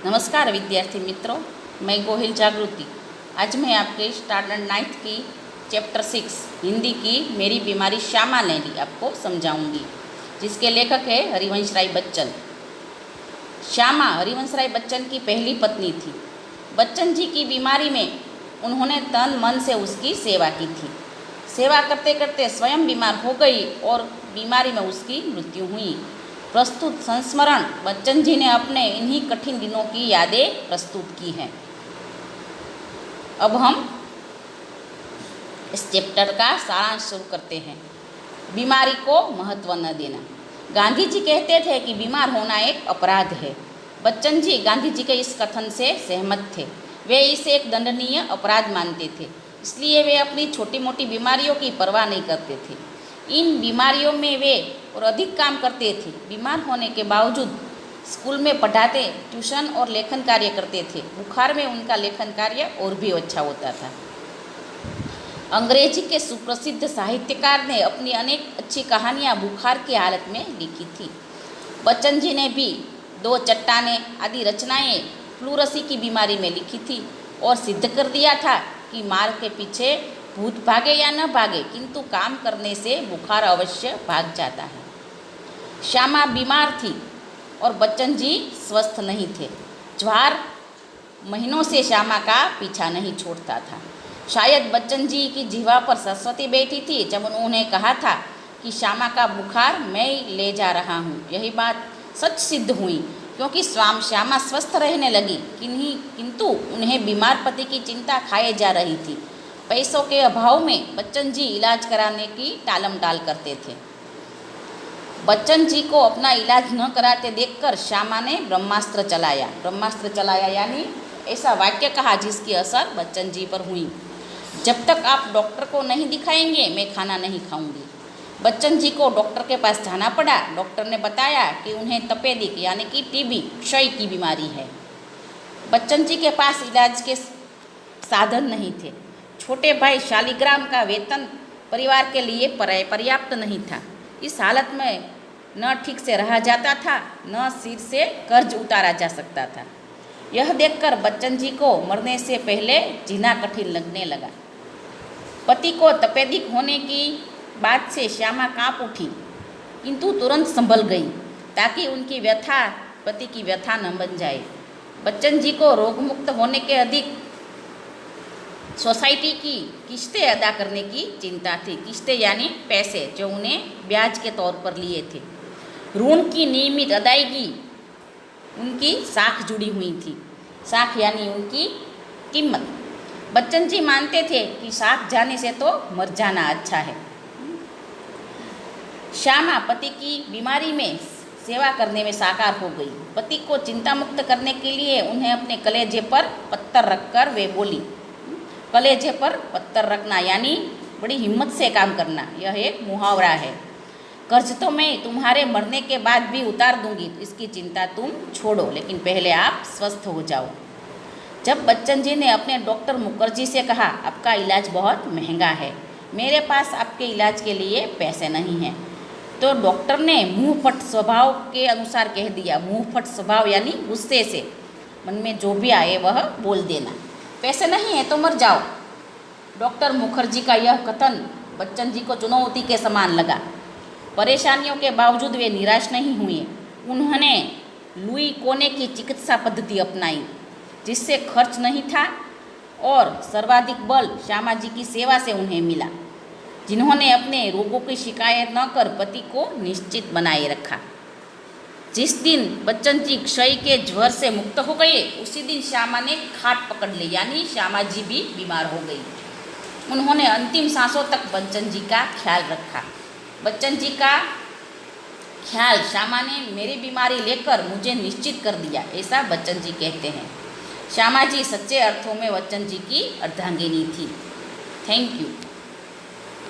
नमस्कार विद्यार्थी मित्रों, मैं गोहिल जागृति। आज मैं आपके स्टैंडर्ड 9th की चैप्टर 6 हिंदी की मेरी बीमारी श्यामा लहरी आपको समझाऊंगी, जिसके लेखक है हरिवंश राय बच्चन। श्यामा हरिवंश राय बच्चन की पहली पत्नी थी। बच्चन जी की बीमारी में उन्होंने तन मन से उसकी सेवा की थी। सेवा करते करते स्वयं बीमार हो गई और बीमारी में उसकी मृत्यु हुई। प्रस्तुत संस्मरण बच्चन जी ने अपने इन्हीं कठिन दिनों की यादें प्रस्तुत की हैं। अब हम इस चैप्टर का सारांश शुरू करते हैं। बीमारी को महत्व न देना। गांधी जी कहते थे कि बीमार होना एक अपराध है। बच्चन जी गांधी जी के इस कथन से सहमत थे। वे इसे एक दंडनीय अपराध मानते थे, इसलिए वे अपनी छोटी मोटी बीमारियों की परवाह नहीं करते थे। इन बीमारियों में वे और अधिक काम करते थे। बीमार होने के बावजूद स्कूल में पढ़ाते, ट्यूशन और लेखन कार्य करते थे। बुखार में उनका लेखन कार्य और भी अच्छा होता था। अंग्रेजी के सुप्रसिद्ध साहित्यकार ने अपनी अनेक अच्छी कहानियाँ बुखार की हालत में लिखी थी। बच्चन जी ने भी दो चट्टानें आदि रचनाएं प्लूरसी की बीमारी में लिखी थी और सिद्ध कर दिया था कि मार के पीछे भूत भागे या न भागे, किंतु काम करने से बुखार अवश्य भाग जाता है। श्यामा बीमार थी और बच्चन जी स्वस्थ नहीं थे। ज्वार महीनों से श्यामा का पीछा नहीं छोड़ता था। शायद बच्चन जी की जीवा पर सरस्वती बैठी थी जब उन्होंने कहा था कि श्यामा का बुखार मैं ले जा रहा हूँ। यही बात सच सिद्ध हुई, क्योंकि श्यामा स्वस्थ रहने लगी, किंतु उन्हें बीमार पति की चिंता खाए जा रही थी। पैसों के अभाव में बच्चन जी इलाज कराने की टालम टाल करते थे। बच्चन जी को अपना इलाज न कराते देखकर श्यामा ने ब्रह्मास्त्र चलाया यानी ऐसा वाक्य कहा जिसकी असर बच्चन जी पर हुई। जब तक आप डॉक्टर को नहीं दिखाएंगे मैं खाना नहीं खाऊंगी। बच्चन जी को डॉक्टर के पास जाना पड़ा। डॉक्टर ने बताया कि उन्हें तपेदिक यानी कि टीबी क्षय की बीमारी है। बच्चन जी के पास इलाज के साधन नहीं थे। छोटे भाई शालिग्राम का वेतन परिवार के लिए पर्याप्त नहीं था। इस हालत में न ठीक से रहा जाता था, न सिर से कर्ज उतारा जा सकता था। यह देखकर बच्चन जी को मरने से पहले जीना कठिन लगने लगा। पति को तपेदिक होने की बात से श्यामा कांप उठी, किंतु तुरंत संभल गई ताकि उनकी व्यथा पति की व्यथा न बन जाए। बच्चन जी को रोगमुक्त होने के अधिक सोसाइटी की किस्तें अदा करने की चिंता थी। किस्तें यानी पैसे जो उन्हें ब्याज के तौर पर लिए थे। ऋण की नियमित अदायगी उनकी साख जुड़ी हुई थी। साख यानी उनकी कीमत। बच्चन जी मानते थे कि साख जाने से तो मर जाना अच्छा है। श्यामा पति की बीमारी में सेवा करने में साकार हो गई। पति को चिंता मुक्त करने के लिए उन्हें अपने कलेजे पर पत्थर रखकर वे बोली। कलेजे पर पत्थर रखना यानी बड़ी हिम्मत से काम करना, यह एक मुहावरा है। कर्ज तो मैं तुम्हारे मरने के बाद भी उतार दूंगी, इसकी चिंता तुम छोड़ो, लेकिन पहले आप स्वस्थ हो जाओ। जब बच्चन जी ने अपने डॉक्टर मुखर्जी से कहा, आपका इलाज बहुत महंगा है, मेरे पास आपके इलाज के लिए पैसे नहीं हैं, तो डॉक्टर ने मुंहफट स्वभाव के अनुसार कह दिया। मुंहफट स्वभाव यानी गुस्से से मन में जो भी आए वह बोल देना। पैसे नहीं है तो मर जाओ। डॉक्टर मुखर्जी का यह कथन बच्चन जी को चुनौती के समान लगा। परेशानियों के बावजूद वे निराश नहीं हुए। उन्होंने लुई कोने की चिकित्सा पद्धति अपनाई, जिससे खर्च नहीं था और सर्वाधिक बल श्यामा जी की सेवा से उन्हें मिला, जिन्होंने अपने रोगों की शिकायत न कर पति को निश्चित बनाए रखा। जिस दिन बच्चन जी क्षय के ज्वर से मुक्त हो गए, उसी दिन श्यामा ने खाट पकड़ ली, यानी श्यामा जी भी बीमार हो गई। उन्होंने अंतिम सांसों तक बच्चन जी का ख्याल रखा। बच्चन जी का ख्याल श्यामा ने मेरी बीमारी लेकर मुझे निश्चित कर दिया, ऐसा बच्चन जी कहते हैं। श्यामा जी सच्चे अर्थों में बच्चन जी की अर्धांगिनी थी। Thank you.